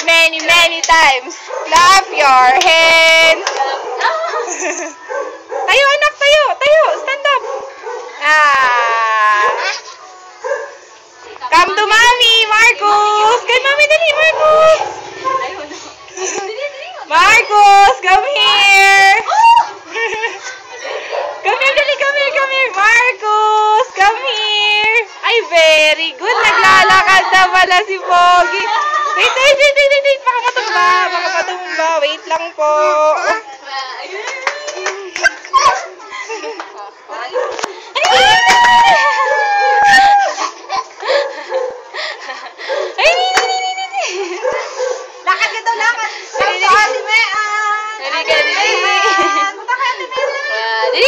many times. Clap your hands. Tayo, anak, tayo. Tayo, stand up. Come to mommy, Marcus. Kay mommy, dali, Marcus. Marcus, come here. Come here, dali, come here. Marcus, come here. Ay, very good. Naglalakad na pala si Pogi. Wait. Baka matumba. Wait lang po. Lakad ka daw, lakad. Dali. Punta ka, Ate Mean. Dali.